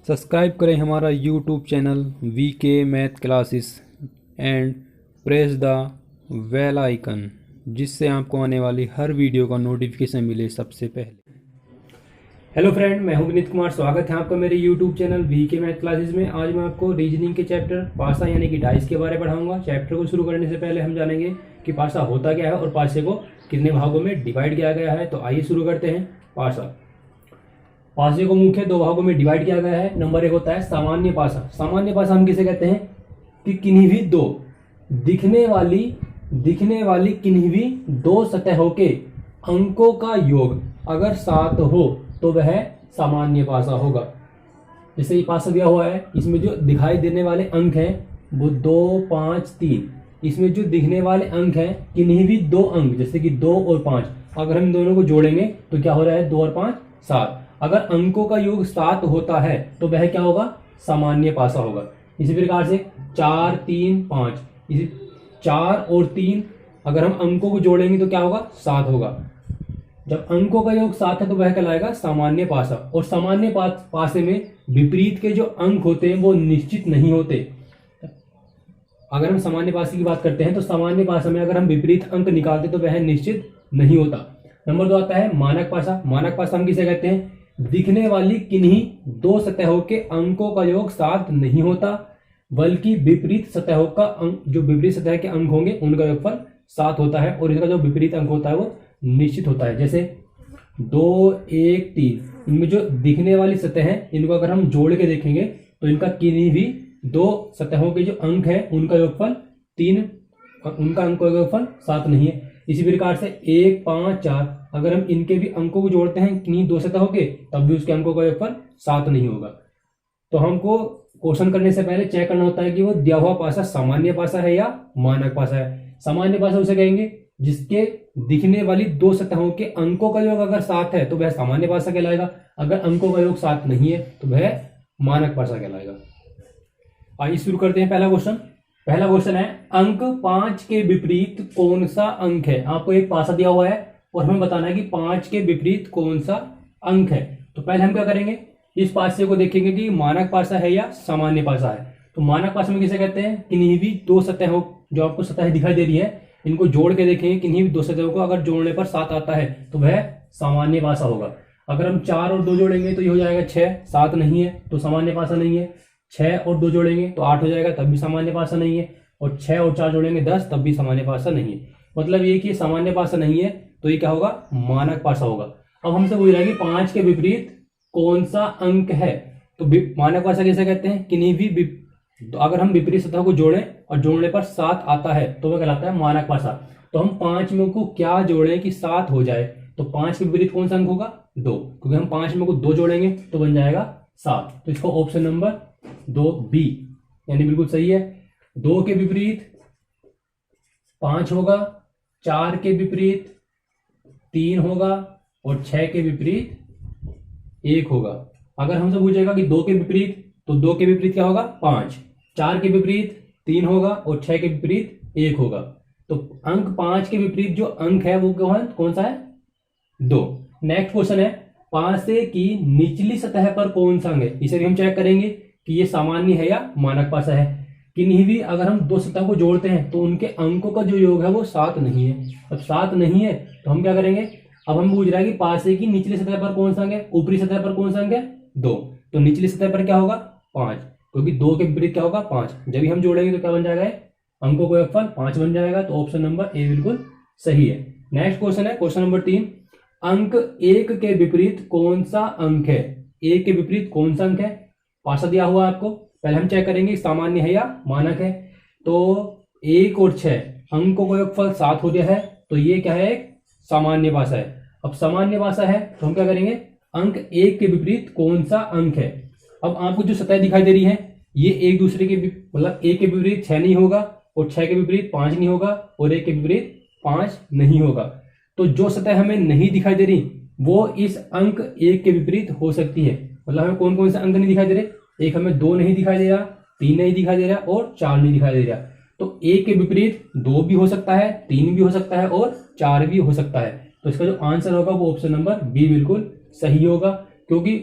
Subscribe करें हमारा YouTube channel VK math classes and press the bell icon, जिससे आपको आने वाली हर वीडियो का नोटिफिकेशन मिले सबसे पहले। हेलो फ्रेंड, मैं हूं विनीत कुमार। स्वागत है आपका मेरे YouTube channel VK math classes में। आज मैं आपको रीजनिंग के चैप्टर पासा यानी कि डाइस के बारे में पढ़ाऊंगा। चैप्टर को शुरू करने से पहले हम जानेंगे कि पासा होता क्या है और पासे को कितने भागों में डिवाइड किया गया है। तो आइए शुरू करते हैं। पासे को मुख्य दो भागों में डिवाइड किया गया है। नंबर एक होता है सामान्य पासा। सामान्य पासा हम किसे कहते हैं कि किन्हीं भी दो दिखने वाली किन्हीं भी दो सतहों के अंकों का योग अगर 7 हो तो वह सामान्य पासा होगा। जैसे ये पासा दिया हुआ है, इसमें जो दिखाई देने वाले अंक हैं वो 2, 5, 3। इसमें जो दिखने वाले अंक हैं किन्हीं भी दो अंक, जैसे कि 2 और 5, अगर हम दोनों को जोड़ेंगे तो क्या हो रहा है, 2 और 5 7। अगर अंकों का योग 7 होता है तो वह क्या होगा, सामान्य पासा होगा। इसी प्रकार से 4, 3, 5, इसी 4 और 3 अगर हम अंकों को जोड़ेंगे तो क्या होगा, 7 होगा। जब अंकों का योग 7 है तो वह कहलाएगा सामान्य पासा। और सामान्य पासे में विपरीत के जो अंक होते हैं वो निश्चित नहीं होते। अगर हम सामान्य पासे की बात करते हैं तो सामान्य पासा में अगर हम विपरीत अंक निकालते तो वह निश्चित नहीं होता। नंबर 2 आता है मानक पासा। मानक पासा हम किसे कहते हैं, दिखने वाली किन्हीं दो सतहों के अंकों का योग 7 नहीं होता, बल्कि विपरीत सतहों का अंक, जो विपरीत सतह के अंक होंगे उनका योगफल 7 होता है और इसका जो विपरीत अंक होता है वो निश्चित होता है। जैसे 2, 1, 3, इनमें जो दिखने वाली सतह है इनको अगर हम जोड़ के देखेंगे तो इनका किन्हीं भी दो सतहों के जो अंक है उनका योगफल 3, उनका अंक का योगफल 7 नहीं है। इसी प्रकार से 1, 5, 4 अगर हम इनके भी अंकों को जोड़ते हैं किन्हीं दो सतहों के, तब भी उसके अंकों का योगफल 7 नहीं होगा। तो हमको क्वेश्चन करने से पहले चेक करना होता है कि वो दिया हुआ पासा सामान्य पासा है या मानक पासा है। सामान्य पासा उसे कहेंगे जिसके दिखने वाली दो सतहों के अंकों का योग अगर 7 है तो वह सामान्य पासा कहलाएगा। अगर अंकों का योग 7 नहीं है तो वह मानक पासा कहलाएगा। आइए शुरू करते हैं पहला क्वेश्चन। पहला क्वेश्चन है, अंक 5 के विपरीत कौन सा अंक है। आपको एक पासा दिया हुआ है और हमें बताना है कि 5 के विपरीत कौन सा अंक है। तो पहले हम क्या करेंगे, इस पासे को देखेंगे कि मानक पासा है या सामान्य पासा है। तो मानक पासा में किसे कहते हैं, किन्हीं भी दो सतहों, जो आपको सतह दिखाई दे रही है इनको जोड़ के देखेंगे, किन्हीं भी दो सतहों को अगर जोड़ने पर 7 आता है तो वह सामान्य पासा होगा। अगर हम 4 और 2 जोड़ेंगे तो ये हो जाएगा 6, 7 नहीं है तो सामान्य पासा नहीं है। 6 और 2 जोड़ेंगे तो 8 हो जाएगा, तब भी सामान्य पासा नहीं है। और 6 और 4 जोड़ेंगे 10, तब भी सामान्य पासा नहीं है। मतलब ये कि सामान्य पासा नहीं है तो ये क्या होगा, मानक पासा होगा। अब हमसे पूछ रहा है कि 5 के विपरीत कौन सा अंक है। तो मानक पासा कैसे कहते हैं, किन्हीं भी तो अगर हम विपरीत सतह को जोड़ें और जोड़ने पर 7 आता है तो वह कहलाता है मानक पासा। तो हम 5 में को क्या जोड़ें कि 7 हो जाए। तो 5 के विपरीत कौन सा अंक होगा, 2, क्योंकि हम 5 में को 2 जोड़ेंगे तो बन जाएगा 7। तो इसका ऑप्शन नंबर 2 बी यानी बिल्कुल सही है। 2 के विपरीत 5 होगा, 4 के विपरीत 3 होगा और 6 के विपरीत 1 होगा। अगर हमसे पूछेगा कि 2 के विपरीत, तो 2 के विपरीत क्या होगा, 5, 4 के विपरीत 3 होगा और 6 के विपरीत 1 होगा। तो अंक 5 के विपरीत जो अंक है वो कौन सा है, 2। नेक्स्ट क्वेश्चन है, पासे की निचली सतह पर कौन सा अंक है। इसे भी हम चेक करेंगे कि ये सामान्य है या मानक पासा है। किन्हीं भी अगर हम दो सतह को जोड़ते हैं तो उनके अंकों का जो योग है वो 7 नहीं है। अब 7 नहीं है तो हम क्या करेंगे, अब हम पूछ रहा है कि पासे की निचली सतह पर कौन सा अंक है, ऊपरी सतह पर कौन सा अंक है, 2। तो निचली सतह पर क्या होगा, 5, क्योंकि 2 के विपरीत क्या होगा, 5। जब भी हम जोड़ेंगे तो क्या बन जाएगा, अंकों का योगफल 5 बन जाएगा। तो ऑप्शन नंबर ए बिल्कुल सही है। नेक्स्ट क्वेश्चन है क्वेश्चन नंबर 3, अंक 1 के विपरीत कौन सा अंक है। 1 के विपरीत कौन सा अंक है, पासा दिया हुआ है आपको। पहले हम चेक करेंगे सामान्य है या मानक है। तो 1 और 6 अंकों का योगफल 7 हो गया है तो ये क्या है, सामान्य पासा है। अब सामान्य पासा है तो हम क्या करेंगे, अंक 1 के विपरीत कौन सा अंक है। अब आपको जो सतह दिखाई दे रही है ये एक दूसरे के, मतलब 1 के विपरीत 6 नहीं होगा और 6 के विपरीत 5 नहीं होगा और 1 के विपरीत 5 नहीं होगा। तो जो सतह हमें नहीं दिखाई दे रही वो इस अंक 1 के विपरीत हो सकती है। मतलब हमें कौन कौन से अंक नहीं दिखाई दे रहे, एक हमें 2 नहीं दिखाई दे रहा, 3 नहीं दिखाई दे रहा और 4 नहीं दिखाई दे रहा। तो 1 के विपरीत 2 भी हो सकता है, 3 भी हो सकता है और 4 भी हो सकता है। तो इसका जो आंसर होगा वो ऑप्शन नंबर बी बिल्कुल सही होगा, क्योंकि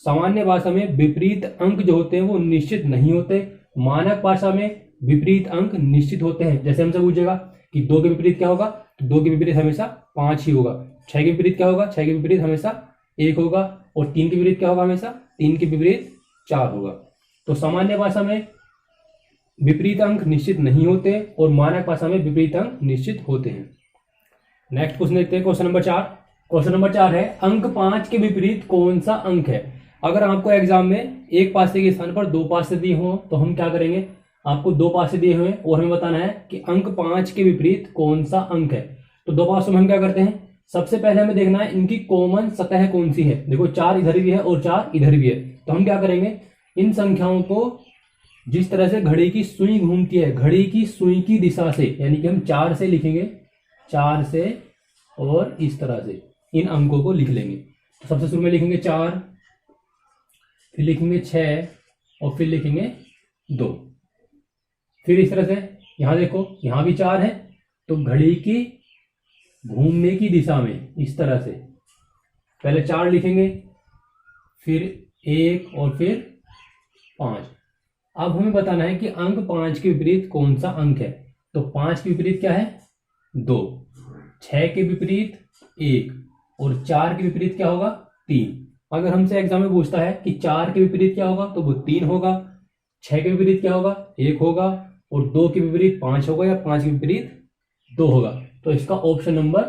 सामान्य भाषा में विपरीत अंक जो होते हैं वो निश्चित नहीं होते, मानक भाषा में विपरीत अंक निश्चित होते हैं। जैसे हमसे पूछेगा कि 2 के विपरीत क्या होगा, तो 2 के विपरीत हमेशा 5 ही होगा। 6 के विपरीत क्या होगा, 6 के विपरीत हमेशा 1 होगा। और 3 के विपरीत क्या होगा, हमेशा 3 के विपरीत 4 होगा। तो सामान्य भाषा में विपरीत अंक निश्चित नहीं होते और मानक भाषा में विपरीत अंक निश्चित होते हैं। नेक्स्ट क्वेश्चन देखते हैं, क्वेश्चन नंबर 4। क्वेश्चन नंबर 4 है, अंक 5 के विपरीत कौन सा अंक है। अगर आपको एग्जाम में एक पासे के स्थान पर 2 पासे दिए हों तो हम क्या करेंगे, आपको 2 पासे दिए हुए और हमें बताना है कि अंक 5 के विपरीत कौन सा अंक है। तो 2 पासों में हम क्या करते हैं, सबसे पहले हमें देखना है इनकी कॉमन सतह कौन सी है। देखो 4 इधर भी है और 4 इधर भी है, तो हम क्या करेंगे, इन संख्याओं को जिस तरह से घड़ी की सुई घूमती है, घड़ी की सुई की दिशा से, यानी कि हम 4 से लिखेंगे, 4 से, और इस तरह से इन अंकों को लिख लेंगे। तो सबसे शुरू में लिखेंगे 4, फिर लिखेंगे 6 और फिर लिखेंगे 2। फिर इस तरह से यहां देखो, यहां भी 4 है, तो घड़ी की घूमने की दिशा में इस तरह से पहले 4 लिखेंगे, फिर 1 और फिर 5। अब हमें बताना है कि अंक 5 के विपरीत कौन सा अंक है। तो 5 के विपरीत क्या है, 2, 6 के विपरीत 1 और 4 के विपरीत क्या होगा, 3। अगर हमसे एग्जाम में पूछता है कि 4 के विपरीत क्या होगा, तो वो 3 होगा। 6 के विपरीत क्या होगा, 1 होगा। और 2 के विपरीत 5 होगा, या 5 के विपरीत 2 होगा। तो इसका ऑप्शन नंबर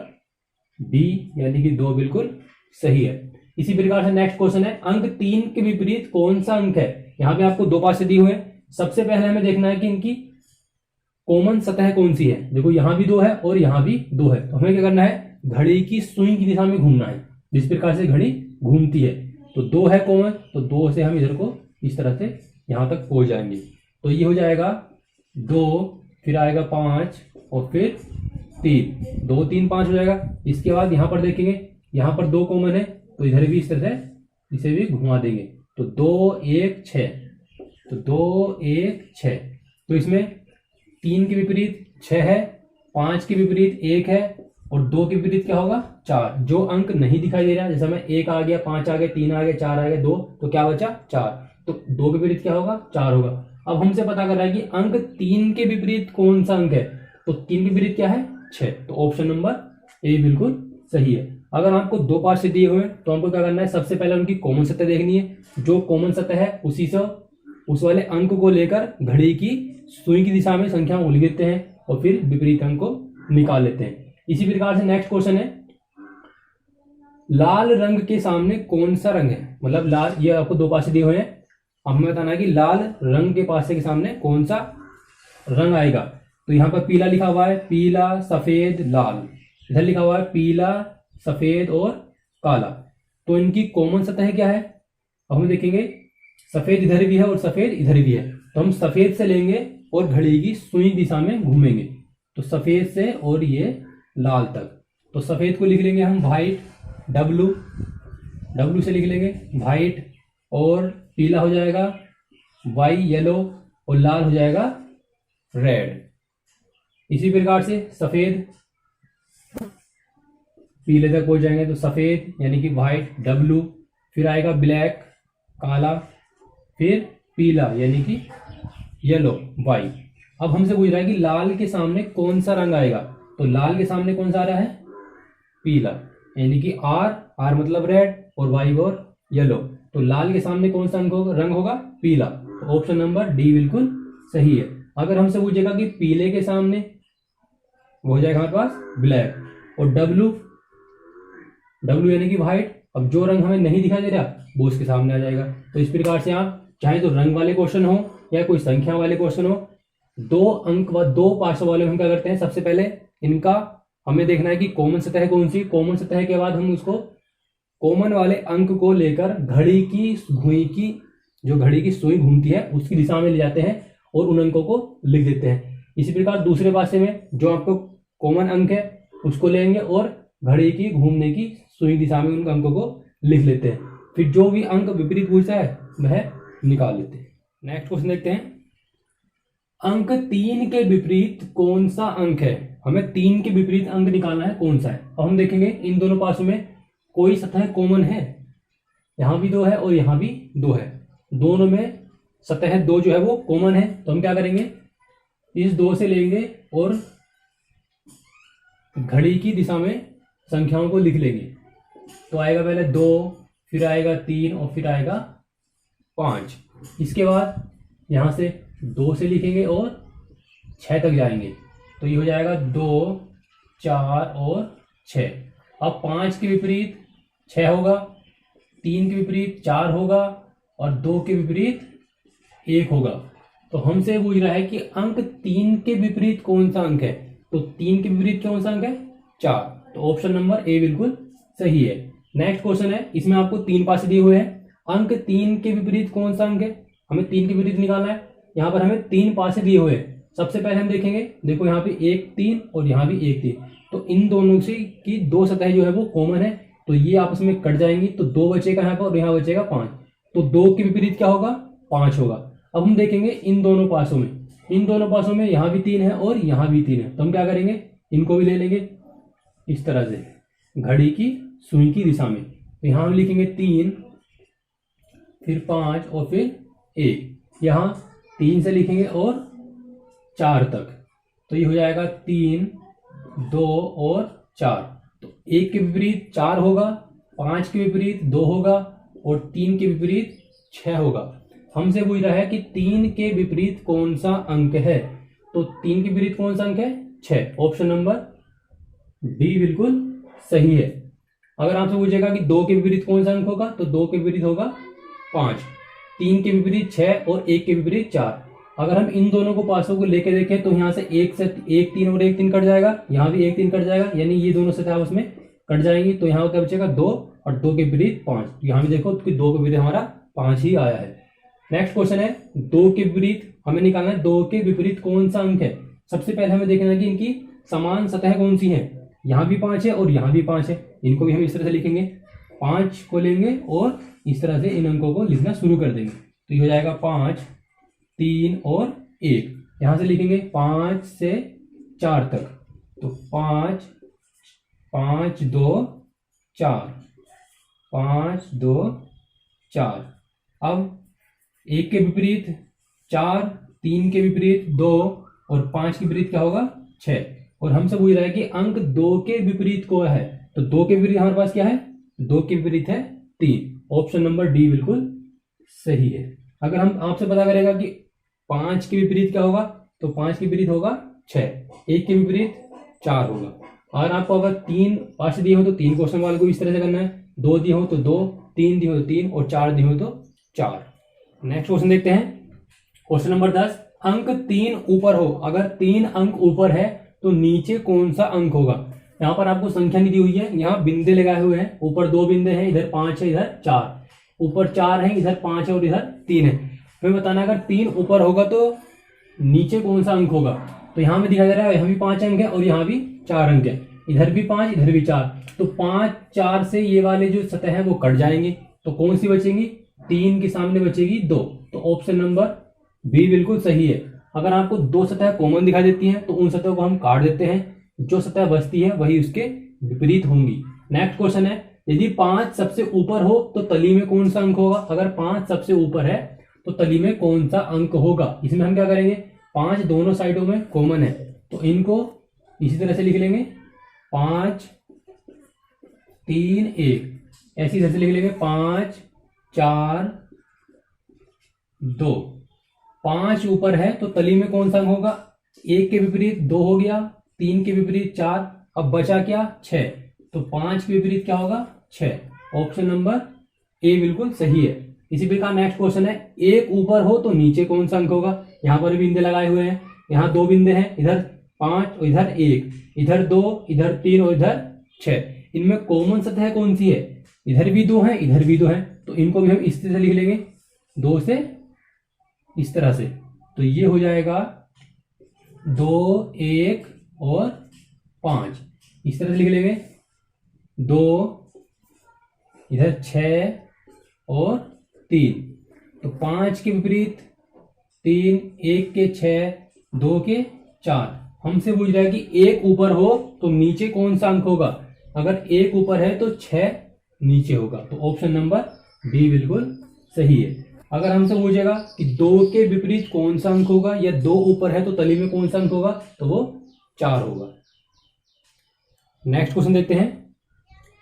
डी यानी कि 2 बिल्कुल सही है। इसी प्रकार से नेक्स्ट क्वेश्चन है, अंक 3 के विपरीत कौन सा अंक है। यहाँ पे आपको 2 पासे दिए हुए हैं, सबसे पहले हमें देखना है कि इनकी कॉमन सतह कौन सी है। देखो यहाँ भी 2 है और यहाँ भी 2 है, तो हमें क्या करना है, घड़ी की सुई की दिशा में घूमना है, जिस प्रकार से घड़ी घूमती है। तो 2 है कॉमन, तो 2 से हम इधर को इस तरह से यहां तक पहुंच जाएंगे। तो ये हो जाएगा 2, फिर आएगा 5 और फिर 3, 2 3 5 हो जाएगा। इसके बाद यहां पर देखेंगे, यहां पर 2 कॉमन है, तो इधर भी इस तरह से इसे भी घुमा देंगे। तो 2 1 6, तो 2 1 6। तो इसमें 3 के विपरीत 6 है, 5 के विपरीत 1 है और 2 के विपरीत क्या होगा, 4। जो अंक नहीं दिखाई दे रहा, जैसे हमें 1 आ गया, 5 आ गया, 3 आ गया, 4 आ गया, 2, तो क्या बचा, 4। तो 2 के विपरीत क्या होगा, 4 होगा। अब हमसे पता कर रहा है कि अंक 3 के विपरीत कौन सा अंक है। तो 3 के विपरीत क्या है, 6। तो ऑप्शन नंबर ए बिल्कुल सही है। अगर आपको 2 पासे दिए हुए तो हमको क्या करना है, सबसे पहले उनकी कॉमन सतह देखनी है। जो कॉमन सतह है उसी से उस वाले अंक को लेकर घड़ी की सुई की दिशा में संख्या लिख देते हैं और फिर विपरीत अंक को निकाल लेते हैं। इसी प्रकार से नेक्स्ट क्वेश्चन है, लाल रंग के सामने कौन सा रंग है। मतलब लाल, ये आपको 2 पासे दिए हुए हैं, अब हमें बताना है कि लाल रंग के पासे के सामने कौन सा रंग आएगा। तो यहां पर पीला लिखा हुआ है, पीला सफेद लाल। इधर लिखा हुआ है पीला सफेद और काला। तो इनकी कॉमन सतह क्या है, अब हम देखेंगे, सफेद इधर भी है और सफेद इधर भी है। तो हम सफेद से लेंगे और घड़ी की सुई दिशा में घूमेंगे। तो सफेद से और ये लाल तक। तो सफेद को लिख लेंगे हम व्हाइट, डब्लू से लिख लेंगे व्हाइट, और पीला हो जाएगा वाई येलो, और लाल हो जाएगा रेड। इसी प्रकार से सफेद पीले तक पहुंच जाएंगे, तो सफेद यानी कि व्हाइट डब्लू, फिर आएगा ब्लैक काला, फिर पीला यानी कि येलो वाई। अब हमसे पूछ रहा है कि लाल के सामने कौन सा रंग आएगा। तो लाल के सामने कौन सा आ रहा है, पीला, यानी कि आर मतलब रेड और वाई और येलो। तो लाल के सामने कौन सा रंग होगा, पीला। तो ऑप्शन नंबर डी बिल्कुल सही है। अगर हमसे पूछेगा कि पीले के सामने, वो हो जाएगा हमारे पास ब्लैक, और डब्लू यानी कि व्हाइट। अब जो रंग हमें नहीं दिखाई दे रहा वो उसके सामने आ जाएगा। तो इस प्रकार से आप चाहे तो रंग वाले क्वेश्चन हो या कोई संख्या वाले क्वेश्चन हो, 2 अंक व 2 पार्ट्स वाले में हम क्या करते हैं, सबसे पहले इनका हमें देखना है कि कॉमन सतह कौन सी। कॉमन सतह के बाद हम उसको कॉमन वाले अंक को लेकर घड़ी की सुई घूमती है उसकी दिशा में ले जाते हैं और उन अंकों को लिख देते हैं। इसी प्रकार दूसरे पासे में जो आपको कॉमन अंक है उसको लेंगे और घड़ी की घूमने की सुई दिशा में उन अंकों को लिख लेते हैं। फिर जो भी अंक विपरीत पूछता है वह निकाल लेते हैं। नेक्स्ट क्वेश्चन देखते हैं, अंक 3 के विपरीत कौन सा अंक है। हमें 3 के विपरीत अंक निकालना है, कौन सा है। अब हम देखेंगे इन दोनों पासों में कोई सतह कॉमन है, यहाँ भी 2 है और यहाँ भी 2 है, दोनों में सतह 2 जो है वो कॉमन है। तो हम क्या करेंगे, इस 2 से लेंगे और घड़ी की दिशा में संख्याओं को लिख लेंगे। तो आएगा पहले 2, फिर आएगा 3 और फिर आएगा 5। इसके बाद यहाँ से 2 से लिखेंगे और 6 तक जाएंगे। तो ये हो जाएगा 2, 4 और 6। अब 5 के विपरीत 6 होगा, 3 के विपरीत 4 होगा और 2 के विपरीत 1 होगा। तो हमसे पूछ रहा है कि अंक 3 के विपरीत कौन सा अंक है। तो 3 के विपरीत कौन सा अंक है, 4। तो ऑप्शन नंबर ए बिल्कुल सही है। नेक्स्ट क्वेश्चन है, इसमें आपको 3 पासे दिए हुए हैं। अंक 3 के विपरीत कौन सा अंक है, हमें 3 के विपरीत निकालना है। यहाँ पर हमें 3 पासे दिए हुए हैं। सबसे पहले हम देखेंगे, देखो यहाँ पे 1 3 और यहाँ भी 1 3, तो इन दोनों से की 2 सतह जो है वो कॉमन है, तो ये आपस में कट जाएंगी। तो 2 बचेगा यहाँ पर और यहाँ बचेगा 5। तो 2 के विपरीत क्या होगा, 5 होगा। अब हम देखेंगे इन दोनों पासों में, यहाँ भी 3 है और यहाँ भी 3 है। तो हम क्या करेंगे, इनको भी ले लेंगे इस तरह से घड़ी की सुई की दिशा में। तो यहाँ हम लिखेंगे 3, फिर 5 और फिर 1। यहाँ 3 से लिखेंगे और 4 तक। तो ये हो जाएगा 3, 2 और 4। तो 1 के विपरीत 4 होगा, 5 के विपरीत 2 होगा और 3 के विपरीत 6 होगा। हमसे पूछ रहा है कि 3 के विपरीत कौन सा अंक है। तो 3 के विपरीत कौन सा अंक है, 6। ऑप्शन नंबर डी बिल्कुल सही है। अगर आपसे पूछेगा कि 2 के विपरीत कौन सा अंक होगा, तो 2 के विपरीत होगा 5, 3 के विपरीत 6 और 1 के विपरीत 4। अगर हम इन दोनों को पासों को लेके देखें तो यहाँ से 1 3 और 1 3 कट जाएगा, यहाँ भी 1 3 कट जाएगा, यानी ये दोनों सतह आपस में कट जाएंगी। तो यहाँ क्या बचेगा 2 और 2 के विपरीत 5। तो यहाँ भी देखो कि 2 के विपरीत हमारा 5 ही आया है। नेक्स्ट क्वेश्चन है, 2 के विपरीत हमें निकालना है, 2 के विपरीत कौन सा अंक है। सबसे पहले हमें देखना है कि इनकी समान सतह कौन सी है। यहाँ भी 5 है और यहाँ भी 5 है, इनको भी हम इस तरह से लिखेंगे। 5 को लेंगे और इस तरह से इन अंकों को लिखना शुरू कर देंगे। तो ये हो जाएगा 5, 3 और 1। यहाँ से लिखेंगे 5 से 4 तक। तो 5, 5 2 4, 5 2 4। अब 1 के विपरीत 4, 3 के विपरीत 2 और 5 के विपरीत क्या होगा, 6। और हमसे पूछ रहा है कि अंक 2 के विपरीत को है। तो 2 के विपरीत हमारे पास क्या है, 2 के विपरीत है 3। ऑप्शन नंबर डी बिल्कुल सही है। अगर हम आपसे पता करेगा कि 5 के विपरीत क्या होगा, तो 5 के विपरीत होगा 6, 1 के विपरीत 4 होगा। और आपको अगर 3 पास दिए हो तो 3 क्वेश्चन वाले को इस तरह से करना है, 2 दिए हो तो 2, 3 दिए हो तो 3 और 4 दिए हो तो 4। नेक्स्ट क्वेश्चन देखते हैं, क्वेश्चन नंबर 10। अंक 3 ऊपर हो, अगर 3 अंक ऊपर है तो नीचे कौन सा अंक होगा। यहाँ पर आपको संख्या नहीं दी हुई है, यहाँ बिंदे लगाए हुए हैं। ऊपर 2 बिंदे हैं, इधर 5 है, इधर 4। ऊपर 4 है, इधर 5 है और इधर 3 है। हमें बताना अगर 3 ऊपर होगा तो नीचे कौन सा अंक होगा। तो यहाँ में दिखाई दे रहा है यहाँ भी 5 अंक है और यहाँ भी 4 अंक है, इधर भी 5 इधर भी 4। तो 5 4 से ये वाले जो सतह है वो कट जाएंगे। तो कौन सी बचेंगी, 3 के सामने बचेगी 2। तो ऑप्शन नंबर बी बिल्कुल सही है। अगर आपको 2 सतह कॉमन दिखाई देती हैं तो उन सतहों को हम काट देते हैं, जो सतह बचती है वही उसके विपरीत होंगी। नेक्स्ट क्वेश्चन है, यदि 5 सबसे ऊपर हो तो तली में कौन सा अंक होगा। अगर 5 सबसे ऊपर है तो तली में कौन सा अंक होगा। इसमें हम क्या करेंगे, 5 दोनों साइडों में कॉमन है तो इनको इसी तरह से लिख लेंगे, 5 3 1, ऐसी तरह से लिख लेंगे, 5 4 2। 5 ऊपर है तो तली में कौन सा अंक होगा, 1 के विपरीत 2 हो गया, 3 के विपरीत 4, अब बचा क्या 6। तो 5 के विपरीत क्या होगा 6। ऑप्शन नंबर ए बिल्कुल सही है। इसी प्रकार नेक्स्ट क्वेश्चन है, 1 ऊपर हो तो नीचे कौन सा अंक होगा। यहाँ पर बिंदे लगाए हुए हैं, यहाँ 2 बिंदे हैं, इधर 5 और इधर 1, इधर 2 इधर 3 और इधर 6। इनमें कॉमन सतह कौन सी है, इधर भी 2 है इधर भी 2 है। तो इनको भी हम इस तरह से लिख लेंगे, 2 से इस तरह से। तो ये हो जाएगा 2 1 और 5, इस तरह से लिख लेंगे, 2 इधर 6 और 3। तो 5 के विपरीत 3, 1 के 6, 2 के 4। हमसे पूछ रहा है कि 1 ऊपर हो तो नीचे कौन सा अंक होगा। अगर 1 ऊपर है तो 6 नीचे होगा। तो ऑप्शन नंबर डी बिल्कुल सही है। अगर हमसे पूछेगा कि 2 के विपरीत कौन सा अंक होगा या 2 ऊपर है तो तली में कौन सा अंक होगा, तो वो 4 होगा। नेक्स्ट क्वेश्चन देखते हैं,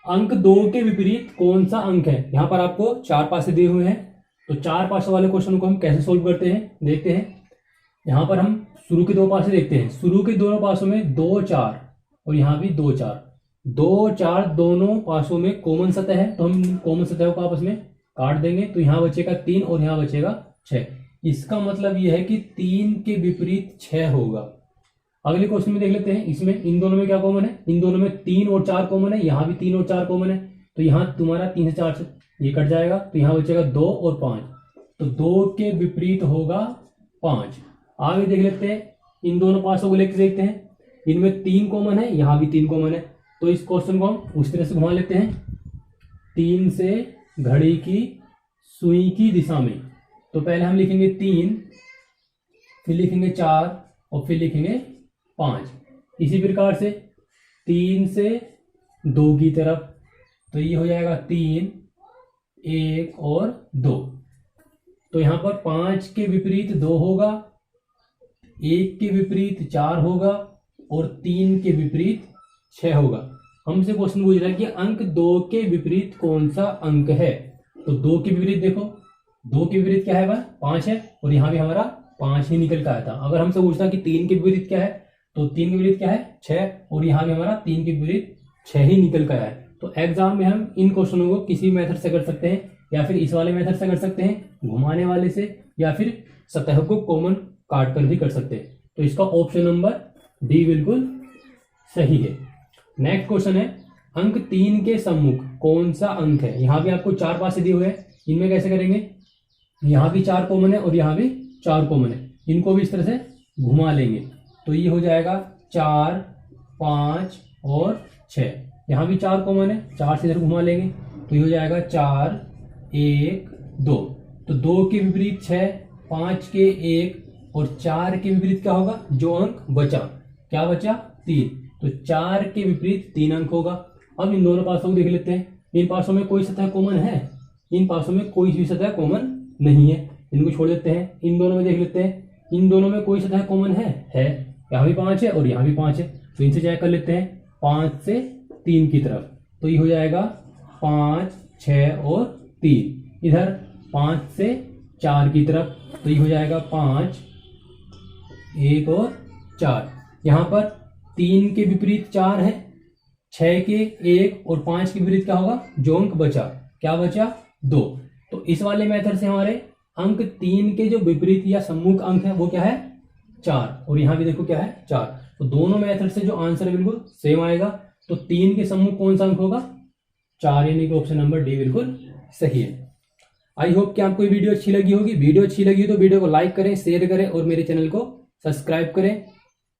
अंक 2 के विपरीत कौन सा अंक है। यहां पर आपको 4 पासे दिए हुए हैं, तो 4 पासे वाले क्वेश्चन को हम कैसे सोल्व करते हैं देखते हैं। यहां पर हम शुरू के 2 पासे देखते हैं। शुरू के दोनों पासों में 2 4 और यहां भी 2 4, 2 4 दोनों पासों में कॉमन सतह है, तो हम कॉमन सतह को आपस में काट देंगे, तो यहां बचेगा 3 और यहां बचेगा 6। इसका मतलब यह है कि 3 के विपरीत 6 होगा। अगले क्वेश्चन में देख लेते हैं, इसमें इन दोनों में क्या कॉमन है, इन दोनों में 3 और 4 कॉमन है, यहां भी 3 और 4 कॉमन है, तो यहां तुम्हारा 3 से 4 से ये कट जाएगा, तो यहां बचेगा 2 और 5, तो 2 के विपरीत होगा 5। आगे देख लेते हैं, इन दोनों पासों को लेकर देखते हैं, इनमें 3 कॉमन है, यहां भी 3 कॉमन है, तो इस क्वेश्चन को हम उस तरह से घुमा लेते हैं, 3 से घड़ी की सुई की दिशा में। तो पहले हम लिखेंगे 3, फिर लिखेंगे 4 और फिर लिखेंगे 5। इसी प्रकार से 3 से 2 की तरफ, तो ये हो जाएगा 3 1 और 2। तो यहां पर 5 के विपरीत 2 होगा, 1 के विपरीत 4 होगा और 3 के विपरीत 6 होगा। हमसे क्वेश्चन पूछ रहा है कि अंक 2 के विपरीत कौन सा अंक है। तो 2 के विपरीत देखो, 2 के विपरीत क्या है वह 5 है, और यहां भी हमारा 5 ही निकल कर आया था। अगर हमसे पूछता कि 3 के विपरीत क्या है, तो 3 के विपरीत क्या है 6, और यहां भी हमारा 3 के विपरीत 6 ही निकल कर आया है। तो एग्जाम में हम इन क्वेश्चनों को किसी मेथड से कर सकते हैं, या फिर इस वाले मेथड से कर सकते हैं, घुमाने वाले से, या फिर सतह को कॉमन काट कर भी कर सकते हैं। तो इसका ऑप्शन नंबर डी बिल्कुल सही है। नेक्स्ट क्वेश्चन है, अंक 3 के सम्मुख कौन सा अंक है। यहां भी आपको 4 पासे दिए हुए हैं, इनमें कैसे करेंगे, यहां भी 4 कॉमन है और यहां भी 4 कॉमन है, इनको भी इस तरह से घुमा लेंगे, तो ये हो जाएगा 4 5 और 6। यहां भी 4 कॉमन है, 4 से इधर घुमा लेंगे, तो ये हो जाएगा 4 1 2। तो 2 के विपरीत 6, 5 के 1 और 4 के विपरीत क्या होगा, जो अंक बचा, क्या बचा 3, तो 4 के विपरीत 3 अंक होगा। अब इन दोनों पासों को देख लेते हैं, इन पासों में कोई सतह कॉमन है, इन पासों में कोई भी सतह कॉमन नहीं है, इनको छोड़ देते हैं। इन दोनों में देख लेते हैं, इन दोनों में कोई सतह कॉमन है, यहाँ भी 5 है और यहाँ भी 5 है, तो इनसे क्या कर लेते हैं 5 से 3 की तरफ, तो ये हो जाएगा 5 6 और 3। इधर 5 से 4 की तरफ, तो ये हो जाएगा 5 1 और 4। यहाँ पर 3 के विपरीत 4 है, 6 के 1 और 5 के विपरीत क्या होगा, जो अंक बचा, क्या बचा 2। तो इस वाले मेथड से हमारे अंक 3 के जो विपरीत या सम्मुख अंक है वो क्या है 4, और यहां भी देखो क्या है 4। तो दोनों मेथड से जो आंसर है बिल्कुल सेम आएगा। तो 3 के सम्मुख कौन सा अंक होगा 4, यानी कि ऑप्शन नंबर डी बिल्कुल सही है। आई होप कि आपको ये वीडियो अच्छी लगी होगी। वीडियो अच्छी लगी तो वीडियो को लाइक करें, शेयर करें और मेरे चैनल को सब्सक्राइब करें।